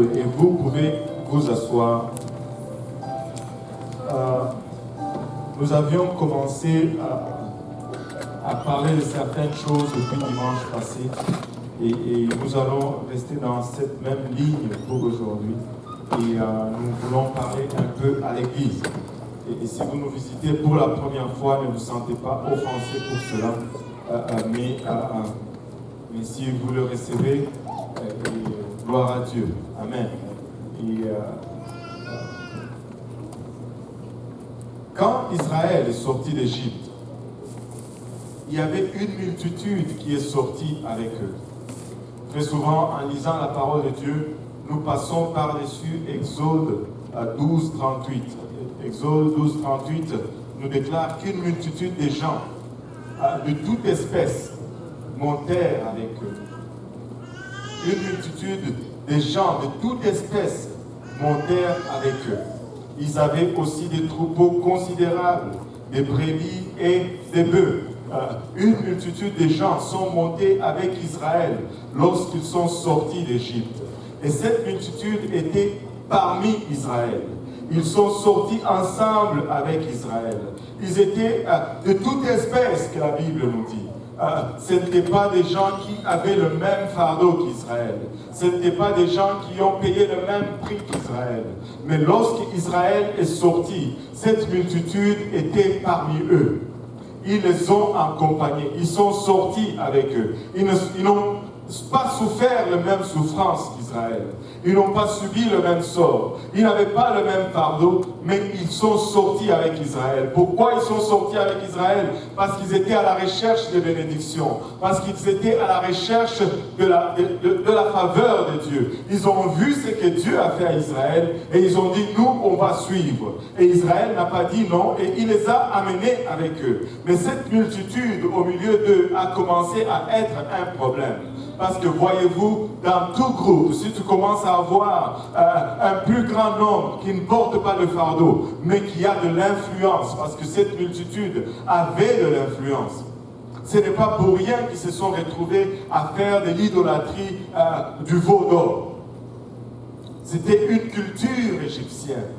Et vous pouvez vous asseoir. Nous avions commencé à parler de certaines choses depuis dimanche passé. Et nous allons rester dans cette même ligne pour aujourd'hui. Et nous voulons parler un peu à l'Église. Et si vous nous visitez pour la première fois, ne vous sentez pas offensé pour cela. Mais si vous le recevez, gloire à Dieu. Amen. Et quand Israël est sorti d'Égypte, il y avait une multitude qui est sortie avec eux. Très souvent, en lisant la parole de Dieu, nous passons par-dessus Exode 12, 38. Exode 12, 38 nous déclare qu'une multitude de gens de toute espèce montèrent avec eux. Une multitude de gens de toute espèce montèrent avec eux. Ils avaient aussi des troupeaux considérables, des brebis et des bœufs. Une multitude de gens sont montés avec Israël lorsqu'ils sont sortis d'Égypte. Et cette multitude était parmi Israël. Ils sont sortis ensemble avec Israël. Ils étaient de toute espèce que la Bible nous dit. Ce n'étaient pas des gens qui avaient le même fardeau qu'Israël. Ce n'étaient pas des gens qui ont payé le même prix qu'Israël. Mais lorsqu'Israël est sorti, cette multitude était parmi eux. Ils les ont accompagnés. Ils sont sortis avec eux. Ils n'ont pas souffert la même souffrance qu'Israël. Ils n'ont pas subi le même sort. Ils n'avaient pas le même fardeau, mais ils sont sortis avec Israël. Pourquoi ils sont sortis avec Israël? Parce qu'ils étaient à la recherche de bénédictions. Parce qu'ils étaient à la recherche de la faveur de Dieu. Ils ont vu ce que Dieu a fait à Israël et ils ont dit, nous, on va suivre. Et Israël n'a pas dit non et il les a amenés avec eux. Mais cette multitude au milieu d'eux a commencé à être un problème. Parce que voyez-vous, dans tout groupe, si tu commences à avoir un plus grand nombre qui ne porte pas de fardeau, mais qui a de l'influence, parce que cette multitude avait de l'influence, ce n'est pas pour rien qu'ils se sont retrouvés à faire de l'idolâtrie du veau d'or. C'était une culture égyptienne.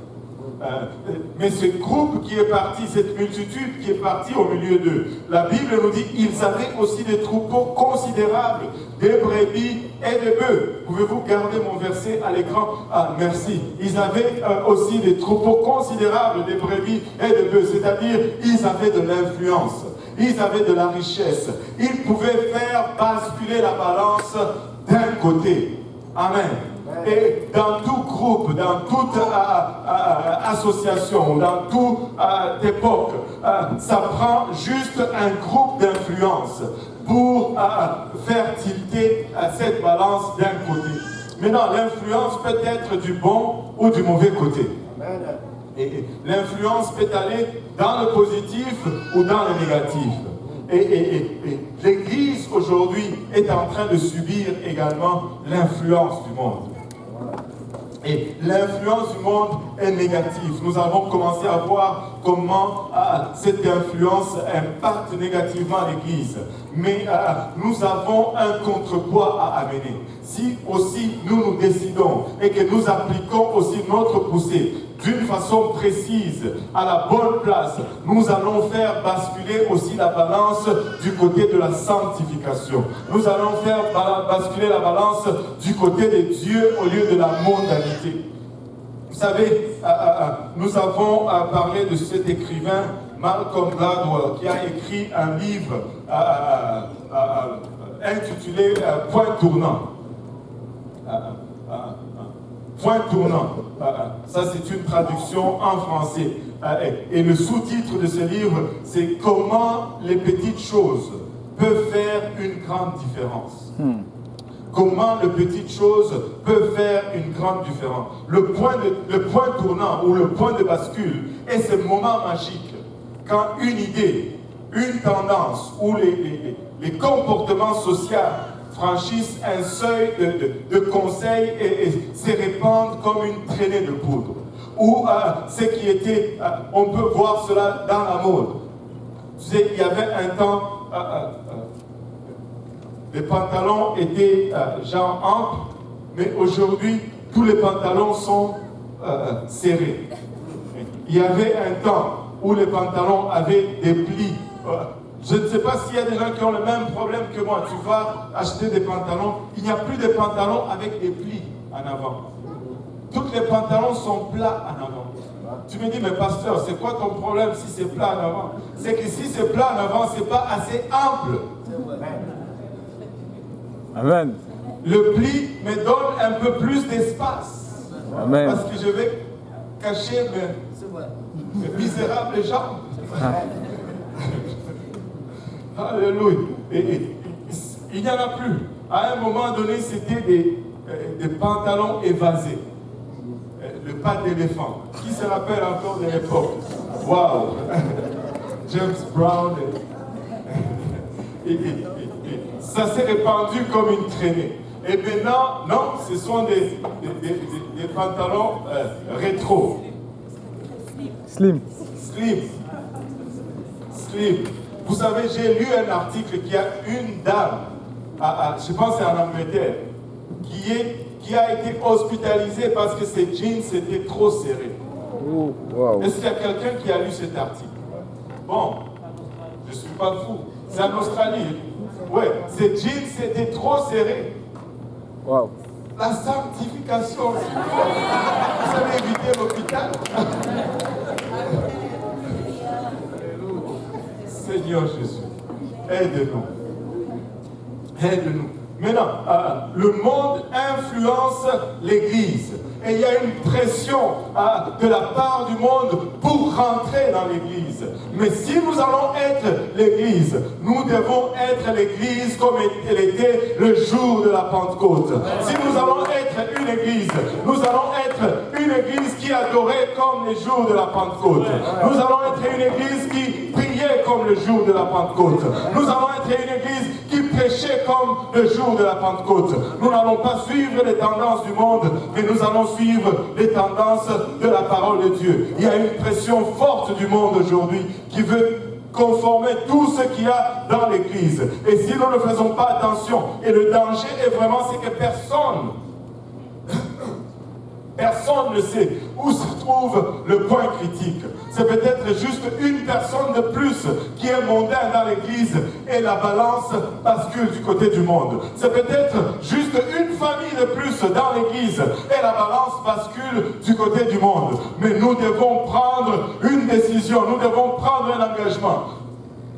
Mais ce groupe qui est parti, cette multitude qui est partie au milieu d'eux, la Bible nous dit qu'ils avaient aussi des troupeaux considérables, des brebis et des bœufs. Pouvez-vous garder mon verset à l'écran? Ah, merci. Ils avaient aussi des troupeaux considérables, des brebis et des bœufs, c'est-à-dire ils avaient de l'influence, ils avaient de la richesse. Ils pouvaient faire basculer la balance d'un côté. Amen. Et dans tout groupe, dans toute association, dans toute époque, ça prend juste un groupe d'influence pour faire tilter cette balance d'un côté. Maintenant, l'influence peut être du bon ou du mauvais côté. Et l'influence peut aller dans le positif ou dans le négatif. Et l'Église aujourd'hui est en train de subir également l'influence du monde. Et l'influence du monde est négative. Nous avons commencé à voir comment cette influence impacte négativement l'Église. Mais nous avons un contrepoids à amener. Si aussi nous décidons et que nous appliquons aussi notre poussée d'une façon précise, à la bonne place, nous allons faire basculer aussi la balance du côté de la sanctification. Nous allons faire basculer la balance du côté de Dieu au lieu de la mondanité. Vous savez, nous avons parlé de cet écrivain, Malcolm Gladwell, qui a écrit un livre intitulé Point tournant. Point tournant. Ça, c'est une traduction en français. Et le sous-titre de ce livre, c'est « Comment les petites choses peuvent faire une grande différence ». Comment les petites choses peuvent faire une grande différence. Le point tournant ou le point de bascule est ce moment magique quand une idée, une tendance ou les comportements sociaux franchissent un seuil de conseils et se répandent comme une traînée de poudre. Ou ce qui était, on peut voir cela dans la mode. Tu sais, il y avait un temps, les pantalons étaient genre amples, mais aujourd'hui, tous les pantalons sont serrés. Il y avait un temps où les pantalons avaient des plis. Je ne sais pas s'il y a des gens qui ont le même problème que moi. Tu vas acheter des pantalons, il n'y a plus de pantalons avec des plis en avant. Tous les pantalons sont plats en avant. Tu me dis, mais pasteur, c'est quoi ton problème si c'est plat en avant? C'est que si c'est plat en avant, ce n'est pas assez ample. Amen. Le pli me donne un peu plus d'espace. Amen. Parce que je vais cacher mes misérables jambes. Alléluia. Et il n'y en a plus. À un moment donné, c'était des pantalons évasés. Le pas d'éléphant. Qui se rappelle encore de l'époque? Waouh! James Brown. Ça s'est répandu comme une traînée. Et maintenant, non, ce sont des pantalons rétro. Slim. Vous savez, j'ai lu un article qui a une dame, je pense que c'est en Angleterre, qui a été hospitalisée parce que ses jeans étaient trop serrés. Oh, wow. Est-ce qu'il y a quelqu'un qui a lu cet article? Bon, je ne suis pas fou. C'est en Australie. Ouais, ses jeans étaient trop serrés. Wow. La sanctification. Vous allez éviter l'hôpital. Seigneur Jésus, aide-nous. Aide-nous. Maintenant, le monde influence l'Église. Et il y a une pression de la part du monde pour rentrer dans l'Église. Mais si nous allons être l'Église, nous devons être l'Église comme elle était le jour de la Pentecôte. Si nous allons être une Église, nous allons être une Église qui adorait comme les jours de la Pentecôte. Nous allons être une Église qui priait comme le jour de la Pentecôte. Nous allons être une Église qui prêchait comme le jour de la Pentecôte. Nous n'allons pas suivre les tendances du monde, mais nous allons suivre les tendances de la parole de Dieu. Il y a une pression forte du monde aujourd'hui qui veut conformer tout ce qu'il y a dans l'Église. Et si nous ne faisons pas attention, et le danger est vraiment, c'est que personne ne sait où se trouve le point critique. C'est peut-être juste une personne de plus qui est mondaine dans l'Église et la balance bascule du côté du monde. C'est peut-être juste une famille de plus dans l'Église et la balance bascule du côté du monde. Mais nous devons prendre une décision, nous devons prendre un engagement.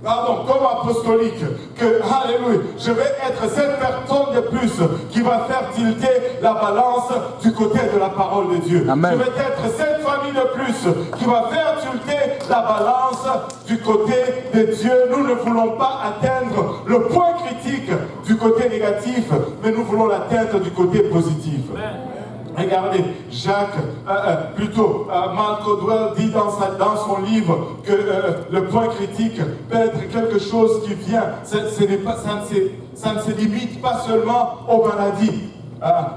Pardon, comme apostolique, que, alléluia, je vais être cette personne de plus qui va faire tilter la balance du côté de la parole de Dieu. Amen. Je vais être cette famille de plus qui va faire tilter la balance du côté de Dieu. Nous ne voulons pas atteindre le point critique du côté négatif, mais nous voulons l'atteindre du côté positif. Amen. Regardez, Mark Odwell dit dans son livre que le point critique peut être quelque chose qui vient, ça ne se limite pas seulement aux maladies.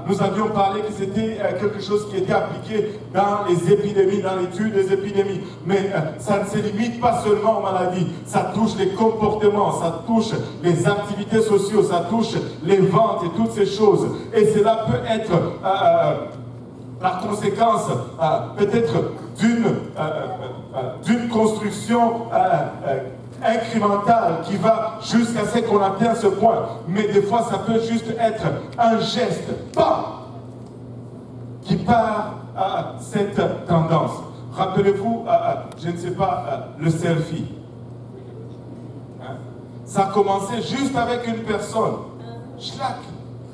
Nous avions parlé que c'était quelque chose qui était appliqué dans les épidémies, dans l'étude des épidémies. Mais ça ne se limite pas seulement aux maladies. Ça touche les comportements, ça touche les activités sociales, ça touche les ventes et toutes ces choses. Et cela peut être la conséquence peut-être d'une construction incrémentale qui va jusqu'à ce qu'on atteigne ce point. Mais des fois, ça peut juste être un geste, bam, qui part à cette tendance. Rappelez-vous, je ne sais pas, le selfie. Ça a commencé juste avec une personne. Schlac.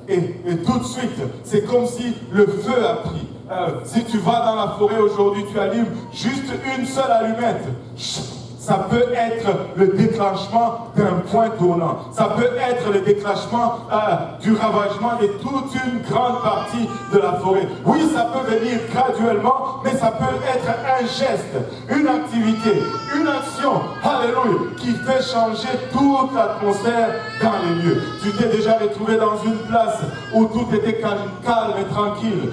Et tout de suite, c'est comme si le feu a pris. Si tu vas dans la forêt aujourd'hui, tu allumes juste une seule allumette. Ça peut être le déclenchement d'un point tournant. Ça peut être le déclenchement du ravagement de toute une grande partie de la forêt. Oui, ça peut venir graduellement, mais ça peut être un geste, une activité, une action, alléluia, qui fait changer toute l'atmosphère dans les lieux. Tu t'es déjà retrouvé dans une place où tout était calme et tranquille,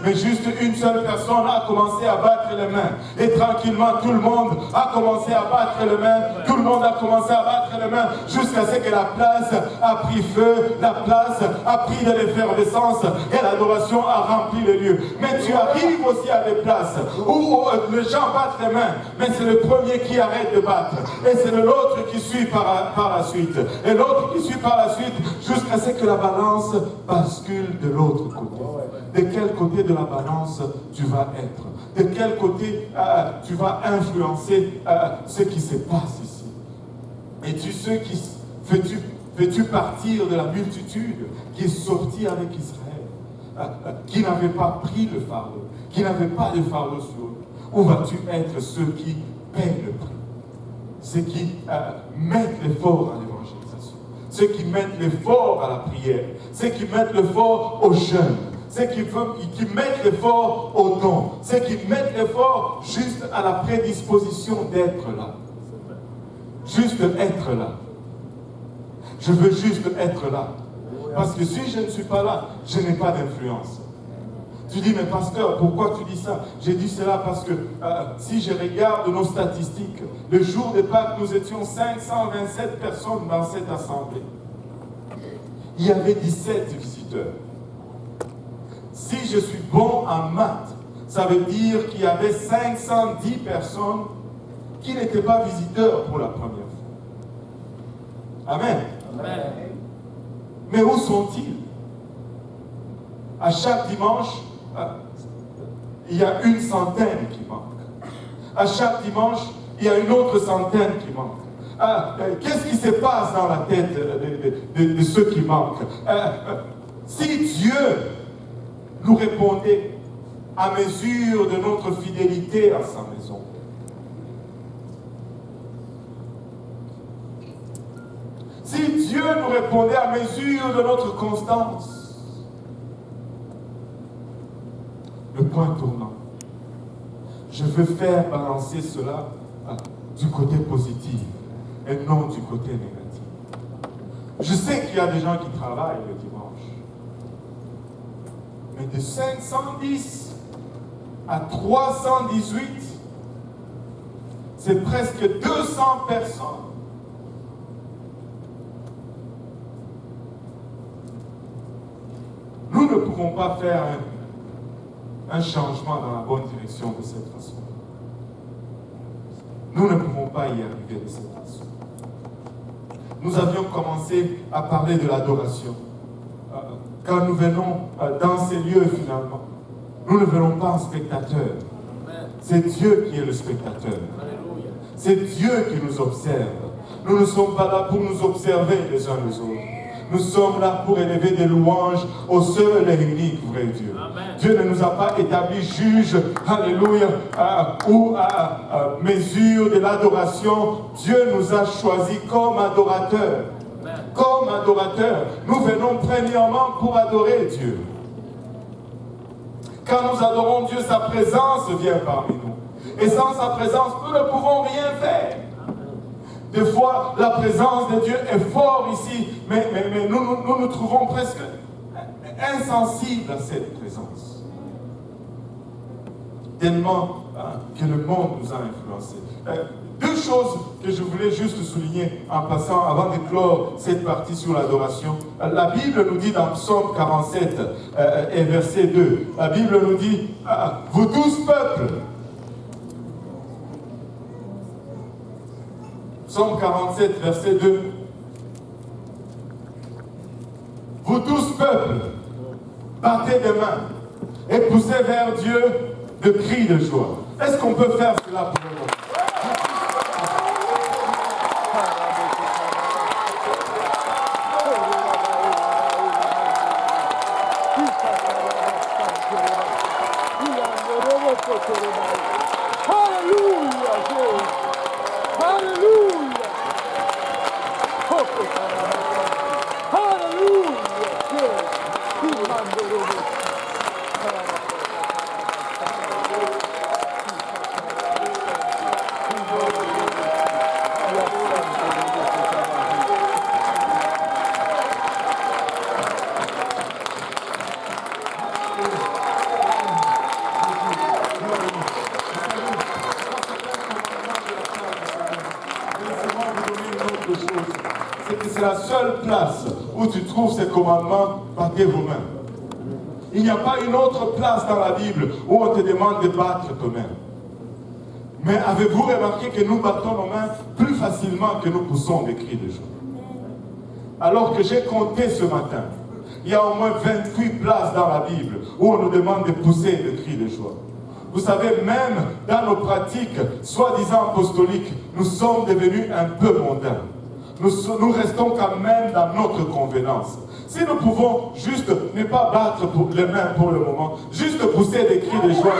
mais juste une seule personne a commencé à battre les mains. Et tranquillement, tout le monde a commencé à battre les mains, tout le monde a commencé à battre battre les mains jusqu'à ce que la place a pris feu, la place a pris de l'effervescence et l'adoration a rempli le lieu. Mais tu arrives aussi à des places où les gens battent les mains, mais c'est le premier qui arrête de battre. Et c'est l'autre qui suit par la suite. Et l'autre qui suit par la suite jusqu'à ce que la balance bascule de l'autre côté. De quel côté de la balance tu vas être? De quel côté tu vas influencer ce qui se passe ici? Es-tu ceux qui fais-tu partir de la multitude qui est sortie avec Israël, qui n'avait pas pris le fardeau, qui n'avait pas de fardeau sur eux? Ou vas-tu être ceux qui payent le prix? Ceux qui mettent l'effort à l'évangélisation, ceux qui mettent l'effort à la prière, ceux qui mettent l'effort au jeûne, ceux qui mettent l'effort au don, ceux qui mettent l'effort juste à la prédisposition d'être là. Juste être là. Je veux juste être là. Parce que si je ne suis pas là, je n'ai pas d'influence. Tu dis, mais pasteur, pourquoi tu dis ça? J'ai dit cela parce que si je regarde nos statistiques, le jour de Pâques, nous étions 527 personnes dans cette assemblée. Il y avait 17 visiteurs. Si je suis bon en maths, ça veut dire qu'il y avait 510 personnes qui n'étaient pas visiteurs pour la première fois. Amen. Amen. Mais où sont-ils? À chaque dimanche, il y a une centaine qui manque. À chaque dimanche, il y a une autre centaine qui manque. Qu'est-ce qui se passe dans la tête de ceux qui manquent? Si Dieu nous répondait à mesure de notre fidélité à sa maison, si Dieu nous répondait à mesure de notre constance, le point tournant. Je veux faire balancer cela du côté positif et non du côté négatif. Je sais qu'il y a des gens qui travaillent le dimanche. Mais de 510 à 318, c'est presque 200 personnes. Nous ne pouvons pas faire un changement dans la bonne direction de cette façon. Nous ne pouvons pas y arriver de cette façon. Nous avions commencé à parler de l'adoration. Quand nous venons dans ces lieux, finalement, nous ne venons pas en spectateurs. C'est Dieu qui est le spectateur. C'est Dieu qui nous observe. Nous ne sommes pas là pour nous observer les uns les autres. Nous sommes là pour élever des louanges au seul et unique vrai Dieu. Amen. Dieu ne nous a pas établis juges, alléluia, ou à mesure de l'adoration. Dieu nous a choisis comme adorateurs. Amen. Comme adorateurs. Nous venons premièrement pour adorer Dieu. Quand nous adorons Dieu, sa présence vient parmi nous. Et sans sa présence, nous ne pouvons rien faire. Des fois, la présence de Dieu est forte ici, mais nous nous trouvons presque insensibles à cette présence. Tellement que le monde nous a influencés. Deux choses que je voulais juste souligner en passant, avant de clore cette partie sur l'adoration. La Bible nous dit dans Psaume 47 et verset 2, la Bible nous dit, vous tous peuples, Psaume 47, verset 2. Vous tous, peuples, battez des mains et poussez vers Dieu de cris de joie. Est-ce qu'on peut faire cela pour nous? seule place où tu trouves ces commandements, battez vos mains. Il n'y a pas une autre place dans la Bible où on te demande de battre tes mains. Mais avez-vous remarqué que nous battons nos mains plus facilement que nous poussons des cris de joie? Alors que j'ai compté ce matin, il y a au moins 28 places dans la Bible où on nous demande de pousser des cris de joie. Vous savez, même dans nos pratiques, soi-disant apostoliques, nous sommes devenus un peu mondains. Nous restons quand même dans notre convenance. Si nous pouvons juste ne pas battre les mains pour le moment, juste pousser des cris de joie.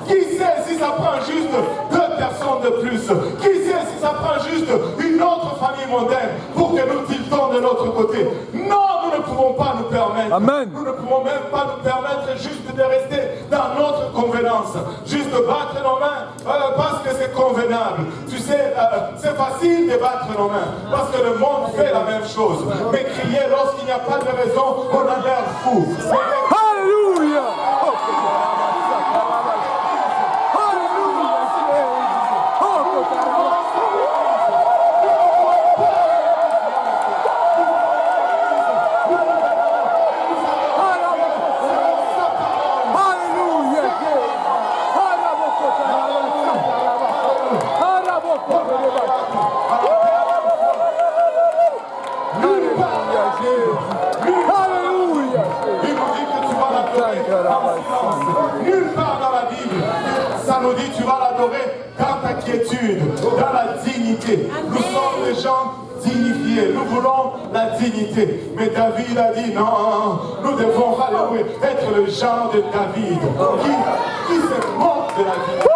Qui sait si ça prend juste 2 personnes de plus? Qui sait si ça prend juste une autre famille mondaine pour que nous tiltons de l'autre côté? Non, nous ne pouvons pas nous permettre. Amen. Nous ne pouvons même pas nous permettre juste de rester dans notre convenance. Juste battre nos mains parce que c'est convenable. Tu sais, c'est facile de battre nos mains parce que le monde fait la même chose. Mais crier lorsqu'il n'y a pas de raison, on a l'air fou. Alléluia. Nulle part dans la Bible, ça nous dit tu vas l'adorer dans ta quiétude, dans la dignité. Nous sommes des gens dignifiés, nous voulons la dignité. Mais David a dit non, nous devons alléluia, être le genre de David qui se moque de la dignité.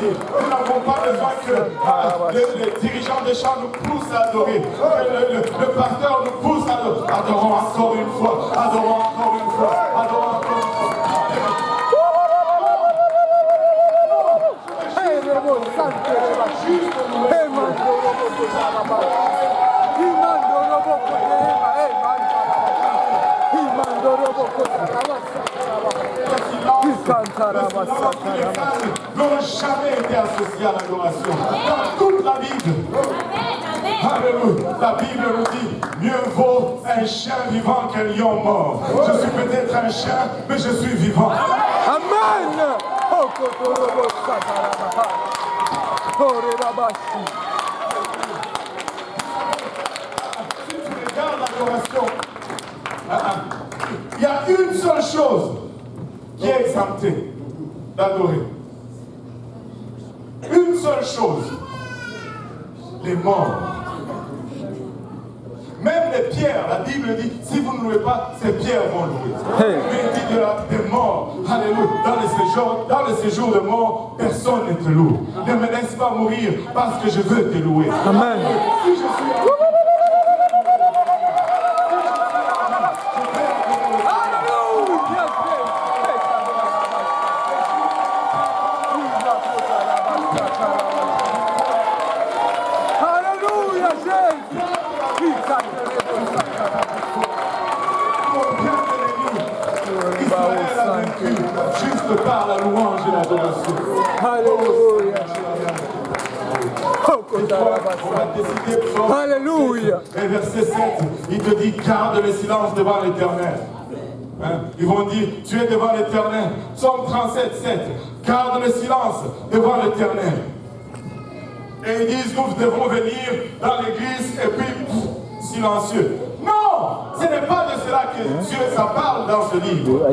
Nous n'avons pas besoin que les dirigeants des chants nous poussent à adorer, que le pasteur nous pousse à adorer. Adorons encore une fois, adorons encore une fois, adorons encore une fois. N'ont jamais été associés à l'adoration. Dans toute la Bible. Alléluia. La Bible nous dit, mieux vaut un chien vivant qu'un lion mort. Je suis peut-être un chien, mais je suis vivant. Amen. Si tu regardes l'adoration, il y a une seule chose qui est exemptée d'adorer. Une seule chose. Les morts. Même les pierres, la Bible dit, si vous ne louez pas, ces pierres vont louer. Mais il dit des morts. Alléluia. Dans le séjour de mort, personne ne te loue. Ne me laisse pas mourir parce que je veux te louer. Amen. Si je suis juste par la louange et l'adoration. Alléluia. Alléluia. Et verset 7, il te dit, garde le silence devant l'Éternel. Hein? Ils vont dire, tu es devant l'Éternel. Psaume 37, 7, garde le silence devant l'Éternel. Et ils disent, nous devons venir dans l'église et puis silencieux. Non, ce n'est pas de cela que Dieu ça parle dans ce livre.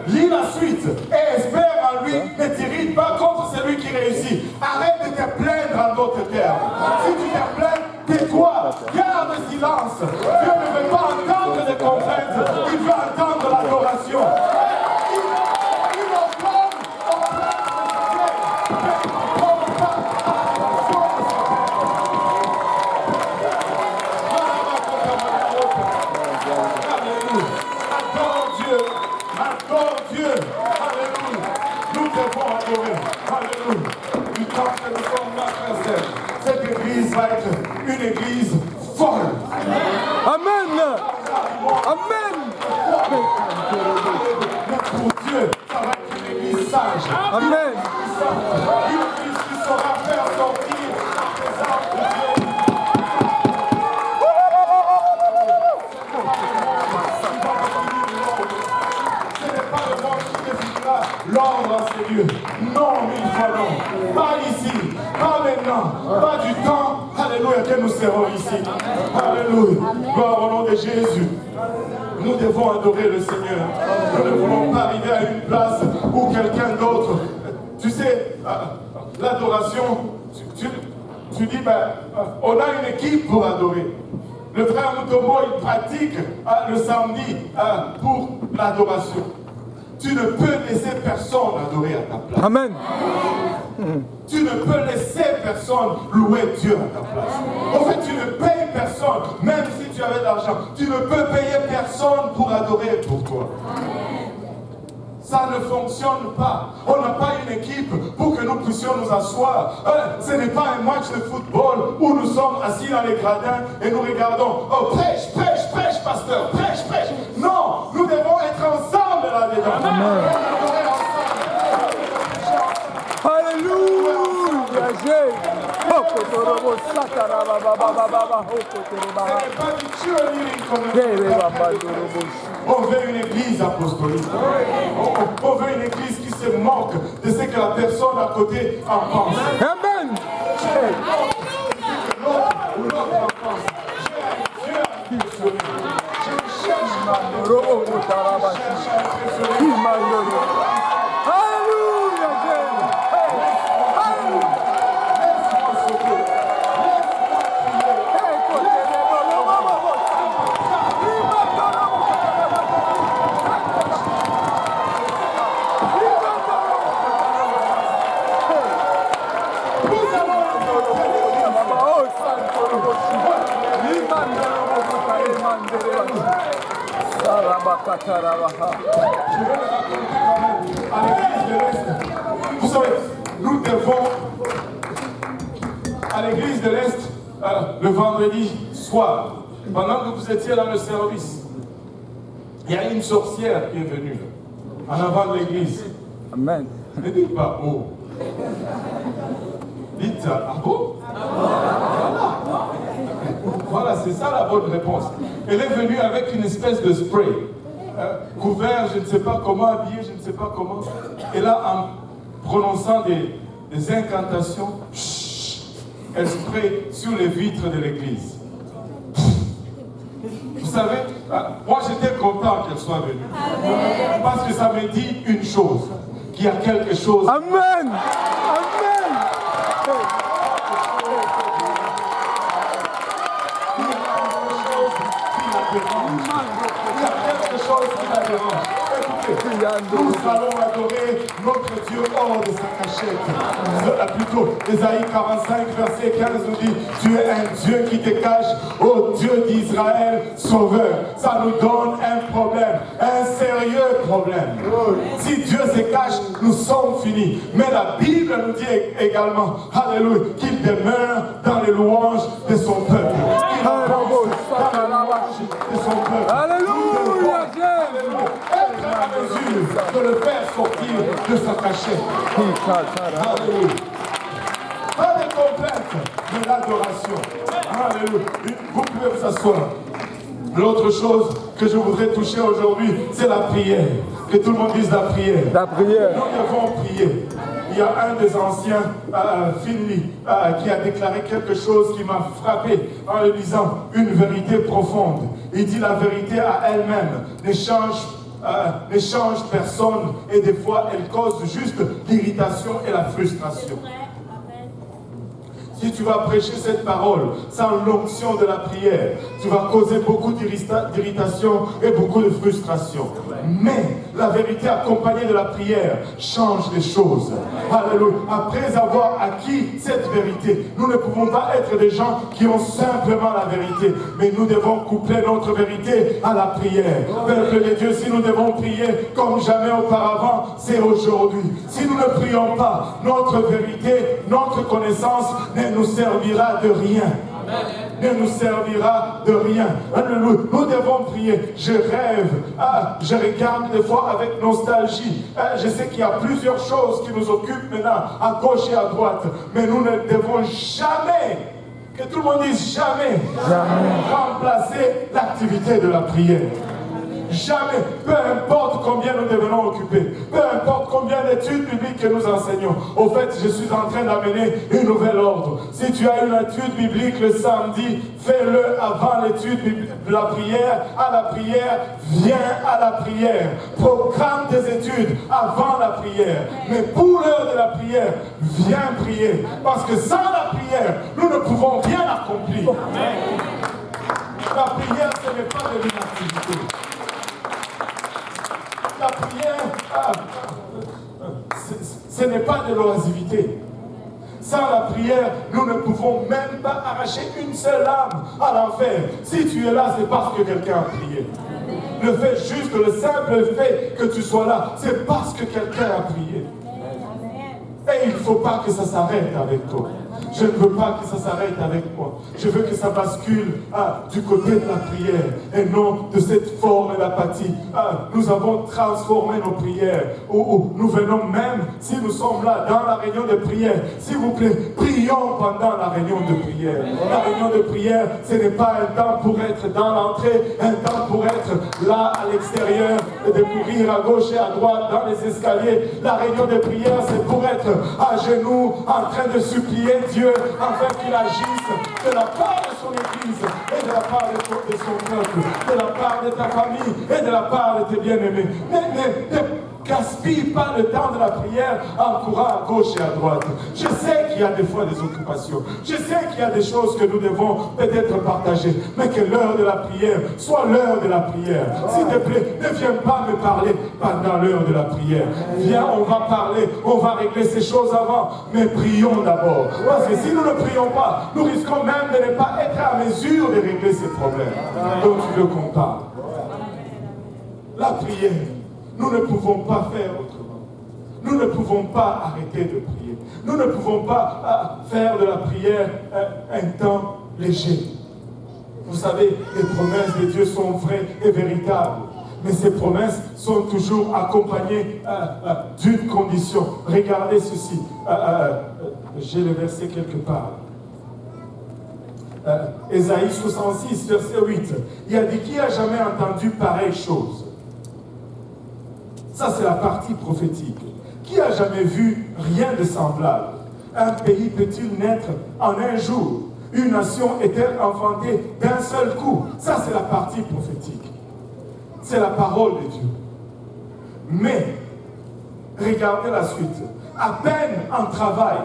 Lis la suite et espère en lui, ne t'irrite pas contre celui qui réussit. Arrête de te plaindre en d'autres termes. Si tu te plains, tais-toi, garde le silence. Dieu ne veut pas entendre des contraintes, il veut entendre l'adoration. Cette église va être une église folle. Amen. Amen. Mais pour Dieu, ça va être une église sage. Amen. Une église qui saura faire sortir la présence de Dieu. Ce n'est pas le monde qui définira l'ordre en ces lieux. Non, mille fois non. Pas ici, pas maintenant, pas du temps, alléluia, que nous serons ici. Alléluia. Gloire au nom de Jésus. Nous devons adorer le Seigneur. Nous ne voulons pas arriver à une place où quelqu'un d'autre. Tu sais, l'adoration, tu dis, ben, on a une équipe pour adorer. Le frère Mutombo, il pratique le samedi pour l'adoration. Tu ne peux laisser personne adorer à ta place. Amen. Tu ne peux laisser personne louer Dieu à ta place. En fait, tu ne payes personne, même si tu avais de l'argent. Tu ne peux payer personne pour adorer pour toi. Ça ne fonctionne pas. On n'a pas une équipe pour que nous puissions nous asseoir. Ce n'est pas un match de football où nous sommes assis dans les gradins et nous regardons. Oh, prêche, prêche, prêche, pasteur, prêche, prêche. Non, nous devons être ensemble là-dedans. Alléluia. On veut une église apostolique. On veut une église qui se moque de ce que la personne à côté en pense. Amen. Vous savez, nous devons, à l'église de l'Est, le vendredi soir, pendant que vous étiez dans le service, il y a une sorcière qui est venue en avant de l'église. Amen. Ne dites pas oh. Dites ah bon? Voilà, c'est ça la bonne réponse. Elle est venue avec une espèce de spray. Couvert, je ne sais pas comment, habillé, je ne sais pas comment. Et là, en prononçant des incantations, elle spray sur les vitres de l'église. Vous savez, moi j'étais content qu'elle soit venue. Parce que ça me dit une chose, qu'il y a quelque chose. Amen. Amen. Il y a quelque chose qui la dérange. Écoutez, nous allons adorer notre Dieu hors de sa cachette. Plutôt, Ésaïe 45, verset 15 nous dit, tu es un Dieu qui te cache, ô Dieu d'Israël, sauveur. Ça nous donne un problème, un sérieux problème. Si Dieu se cache, nous sommes finis. Mais la Bible nous dit également, alléluia, qu'il demeure dans les louanges de son peuple. Qu'il avance dans les louanges de son peuple. Alléluia. Être à mesure de le faire sortir de sa cachette. Alléluia. Pas de complainte, mais l'adoration. Alléluia. Vous pouvez vous asseoir. L'autre chose que je voudrais toucher aujourd'hui, c'est la prière. Que tout le monde dise la prière. La prière. Nous devons prier. Il y a un des anciens, Finley, qui a déclaré quelque chose qui m'a frappé en le lisant, une vérité profonde. Il dit la vérité à elle-même ne change personne et des fois elle cause juste l'irritation et la frustration. Si tu vas prêcher cette parole sans l'onction de la prière, tu vas causer beaucoup d'irritation et beaucoup de frustration. Mais la vérité accompagnée de la prière change les choses. Alléluia. Après avoir acquis cette vérité, nous ne pouvons pas être des gens qui ont simplement la vérité, mais nous devons coupler notre vérité à la prière. Peuple de Dieu, si nous devons prier comme jamais auparavant, c'est aujourd'hui. Si nous ne prions pas, notre vérité, notre connaissance ne nous servira de rien. Ne nous servira de rien. Nous devons prier. Je rêve, je regarde des fois avec nostalgie. Je sais qu'il y a plusieurs choses qui nous occupent maintenant, à gauche et à droite. Mais nous ne devons jamais, que tout le monde dise jamais, remplacer l'activité de la prière. Jamais, peu importe combien nous devenons occupés, peu importe combien d'études bibliques que nous enseignons. Au fait, je suis en train d'amener une nouvelle ordre. Si tu as une étude biblique le samedi, fais-le avant l'étude de la prière. À la prière, viens à la prière. Programme tes études avant la prière. Mais pour l'heure de la prière, viens prier. Parce que sans la prière, nous ne pouvons rien accomplir. La prière, ce n'est pas de l'inactivité. La prière, ce n'est pas de l'oisivité. Sans la prière, nous ne pouvons même pas arracher une seule âme à l'enfer. Si tu es là, c'est parce que quelqu'un a prié. Le fait juste, le simple fait que tu sois là, c'est parce que quelqu'un a prié. Et il ne faut pas que ça s'arrête avec toi. Je ne veux pas que ça s'arrête avec moi. Je veux que ça bascule du côté de la prière et non de cette forme d'apathie. Nous avons transformé nos prières. Nous venons même, si nous sommes là dans la réunion de prière, s'il vous plaît, prions pendant la réunion de prière. La réunion de prière, ce n'est pas un temps pour être dans l'entrée, un temps pour être là à l'extérieur et de courir à gauche et à droite dans les escaliers. La réunion de prière, c'est pour être à genoux en train de supplier Dieu afin qu'il agisse de la part de son église et de la part de son peuple, de la part de ta famille et de la part de tes bien-aimés. Ne gaspille pas le temps de la prière en courant à gauche et à droite. Je sais qu'il y a des fois des occupations. Je sais qu'il y a des choses que nous devons peut-être partager. Mais que l'heure de la prière soit l'heure de la prière. S'il te plaît, ne viens pas me parler pendant l'heure de la prière. Viens, on va parler, on va régler ces choses avant. Mais prions d'abord. Parce que si nous ne prions pas, nous risquons même de ne pas être à mesure de régler ces problèmes dont tu veux qu'on parle. La prière. Nous ne pouvons pas faire autrement. Nous ne pouvons pas arrêter de prier. Nous ne pouvons pas faire de la prière un temps léger. Vous savez, les promesses de Dieu sont vraies et véritables. Mais ces promesses sont toujours accompagnées d'une condition. Regardez ceci. J'ai le verset quelque part. Ésaïe 66, verset 8. Il a dit, qui a jamais entendu pareille chose? Ça, c'est la partie prophétique. Qui a jamais vu rien de semblable? Un pays peut-il naître en un jour? Une nation est-elle enfantée d'un seul coup? Ça, c'est la partie prophétique. C'est la parole de Dieu. Mais, regardez la suite. À peine en travail.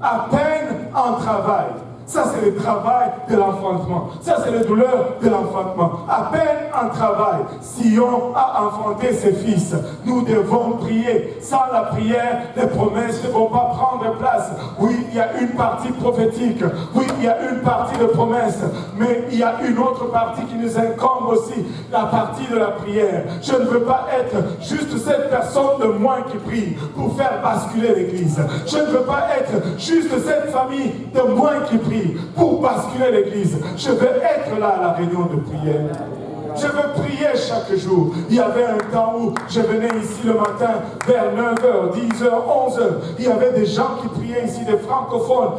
À peine en travail. Ça, c'est le travail de l'enfantement. Ça, c'est la douleur de l'enfantement. À peine en travail, Sion a enfanté ses fils. Nous devons prier. Sans la prière, les promesses ne vont pas prendre place. Oui, il y a une partie prophétique. Oui, il y a une partie de promesses. Mais il y a une autre partie qui nous incombe aussi. La partie de la prière. Je ne veux pas être juste cette personne de moins qui prie pour faire basculer l'église. Je ne veux pas être juste cette famille de moins qui prie pour basculer l'église. Je veux être là à la réunion de prière. Je veux prier chaque jour. Il y avait un temps où je venais ici le matin vers 9h, 10h, 11h. Il y avait des gens qui priaient ici, des francophones.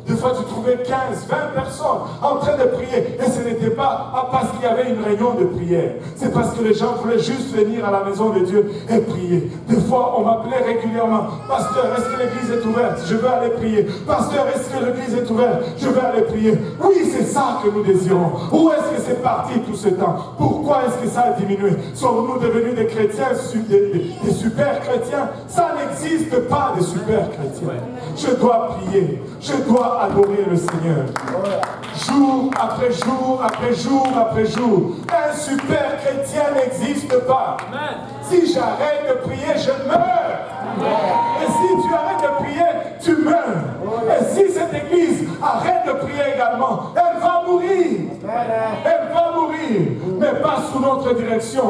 Des fois, tu trouvais 15, 20 personnes en train de prier. Et ce n'était pas parce qu'il y avait une réunion de prière. C'est parce que les gens voulaient juste venir à la maison de Dieu et prier. Des fois, on m'appelait régulièrement. Pasteur, est-ce que l'église est ouverte? Je veux aller prier. Pasteur, est-ce que l'église est ouverte? Je veux aller prier. Oui, c'est ça que nous désirons. Où est-ce que c'est parti tout ce temps? Pourquoi est-ce que ça a diminué? Sommes-nous devenus des chrétiens, des super chrétiens? Ça n'existe pas de super chrétiens. Je dois prier. Je dois adorer le Seigneur. Jour après jour, après jour, après jour. Un super chrétien n'existe pas. Si j'arrête de prier, je meurs. Et si tu arrêtes de prier, tu meurs. Et si cette église arrête de prier également, elle va mourir. Elle va mourir. Mais pas sous notre direction.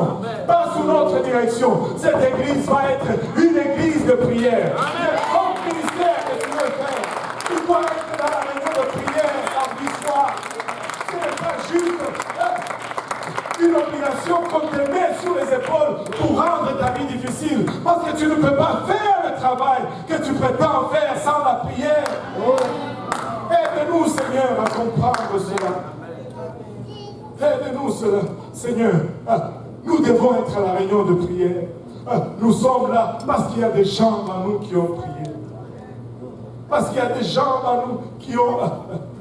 Pas sous notre direction. Cette église va être une église de prière. Le grand ministère que tu veux faire, tu dois être dans la réunion de prière samedi soir. Ce n'est pas juste une obligation qu'on te met sur les épaules pour rendre ta vie difficile. Parce que tu ne peux pas faire le travail que tu prétends faire sans la prière. Aide-nous, Seigneur, à comprendre cela. Aide-nous, cela, Seigneur. Nous devons être à la réunion de prière. Nous sommes là parce qu'il y a des gens en nous qui ont prié. Parce qu'il y a des gens en nous qui ont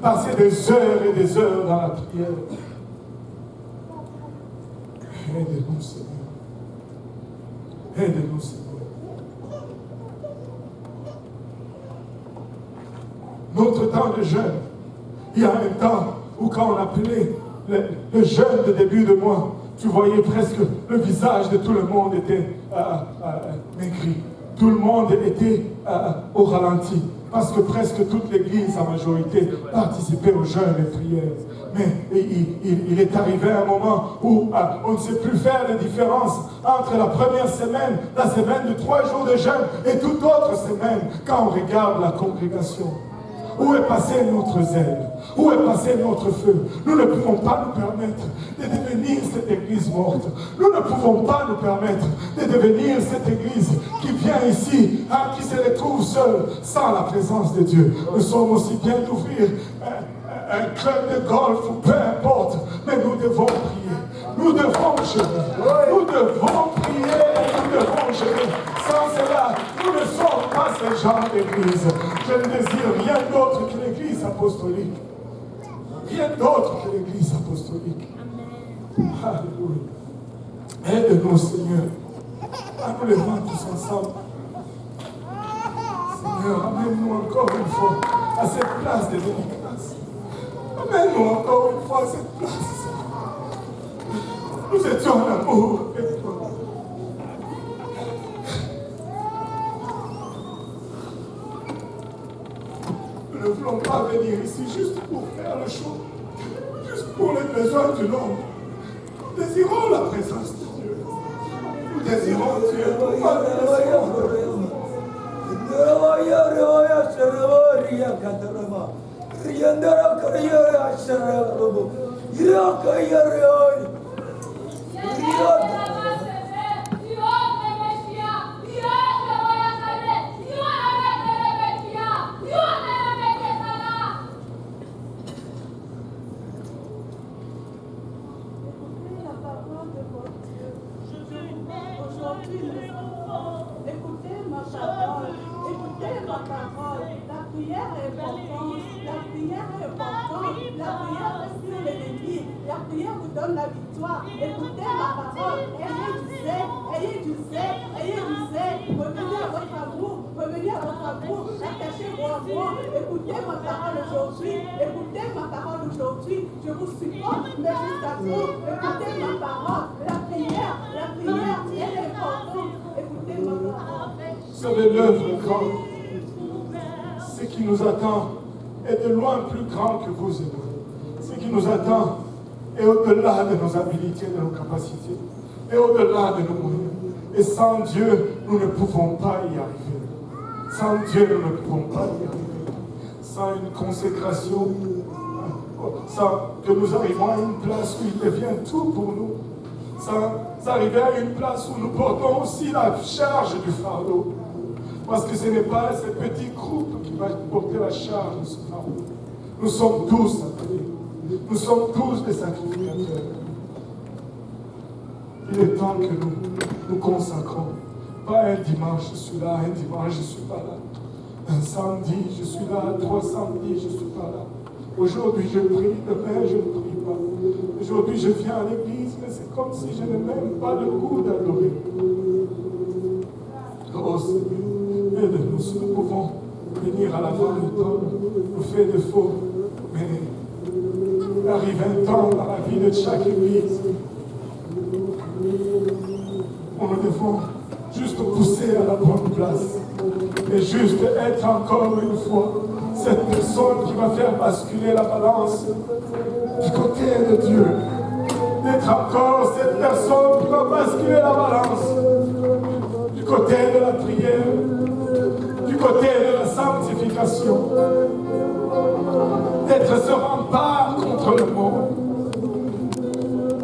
passé des heures et des heures dans la prière. Aide-nous, Seigneur. Aide-nous, Seigneur. Notre temps de jeûne, il y a un temps où quand on appelait le jeûne de début de mois, tu voyais presque le visage de tout le monde était maigri. Tout le monde était au ralenti. Parce que presque toute l'église, en majorité, participait au jeûne et prières. Mais il est arrivé un moment où on ne sait plus faire la différence entre la première semaine, la semaine de 3 jours de jeûne et toute autre semaine quand on regarde la congrégation. Où est passé notre zèle? Où est passé notre feu? Nous ne pouvons pas nous permettre de devenir cette église morte. Nous ne pouvons pas nous permettre de devenir cette église qui vient ici, qui se retrouve seule, sans la présence de Dieu. Nous sommes aussi bien d'ouvrir un club de golf ou peu importe, mais nous devons prier. Nous devons jeûner. Nous devons prier et nous devons jeûner. Sans cela, nous ne sommes pas ce genre d'église. Je ne désire rien d'autre que l'église apostolique. Rien d'autre que l'église apostolique. Alléluia. Aide-nous, Seigneur, à nous lever tous ensemble. Seigneur, amène-nous encore une fois à cette place de dédicace. Amène-nous encore une fois à cette place. Nous étions en amour avec toi. Nous ne voulons pas venir ici juste pour faire le show, juste pour les besoins du monde. Nous désirons la présence de Dieu. Nous désirons Dieu. Nous ma parole. La prière est importante. La prière est importante. La prière est sur l'ennemi. La prière vous donne la victoire. Écoutez ma parole. Ayez du zèle. Ayez du zèle. Ayez du zèle. Revenez à votre amour. Revenez à votre amour. Attachez-vous à moi. Écoutez ma parole aujourd'hui. Écoutez ma parole aujourd'hui. Je vous supporte, mais jusqu'à vous. Écoutez ma parole. La prière, elle est importante. Écoutez ma parole. Vous savez, l'œuvre grande, ce qui nous attend est de loin plus grand que vous et moi. Ce qui nous attend est au-delà de nos habilités, de nos capacités, et au-delà de nos moyens. Et sans Dieu, nous ne pouvons pas y arriver. Sans Dieu, nous ne pouvons pas y arriver. Sans une consécration, sans que nous arrivions à une place où il devient tout pour nous. Sans arriver à une place où nous portons aussi la charge du fardeau. Parce que ce n'est pas ce petit groupe qui va porter la charge de ce fardeau. Nous sommes tous appelés. Nous sommes tous des sacrificateurs. Il est temps que nous nous consacrons. Pas un dimanche, je suis là, un dimanche, je ne suis pas là. Un samedi, je suis là, 3 samedis, je ne suis pas là. Aujourd'hui, je prie, demain, je ne prie pas. Aujourd'hui, je viens à l'église, mais c'est comme si je n'ai même pas le goût d'adorer. Oh Seigneur, aide-nous si nous pouvons venir à la fin du temps, nous faire des faux, mais il arrive un temps dans la vie de chaque église où nous devons juste pousser à la bonne place et juste être encore une fois cette personne qui va faire basculer la balance du côté de Dieu. D'être encore cette personne qui va basculer la balance du côté de la prière, du côté de la sanctification. D'être ce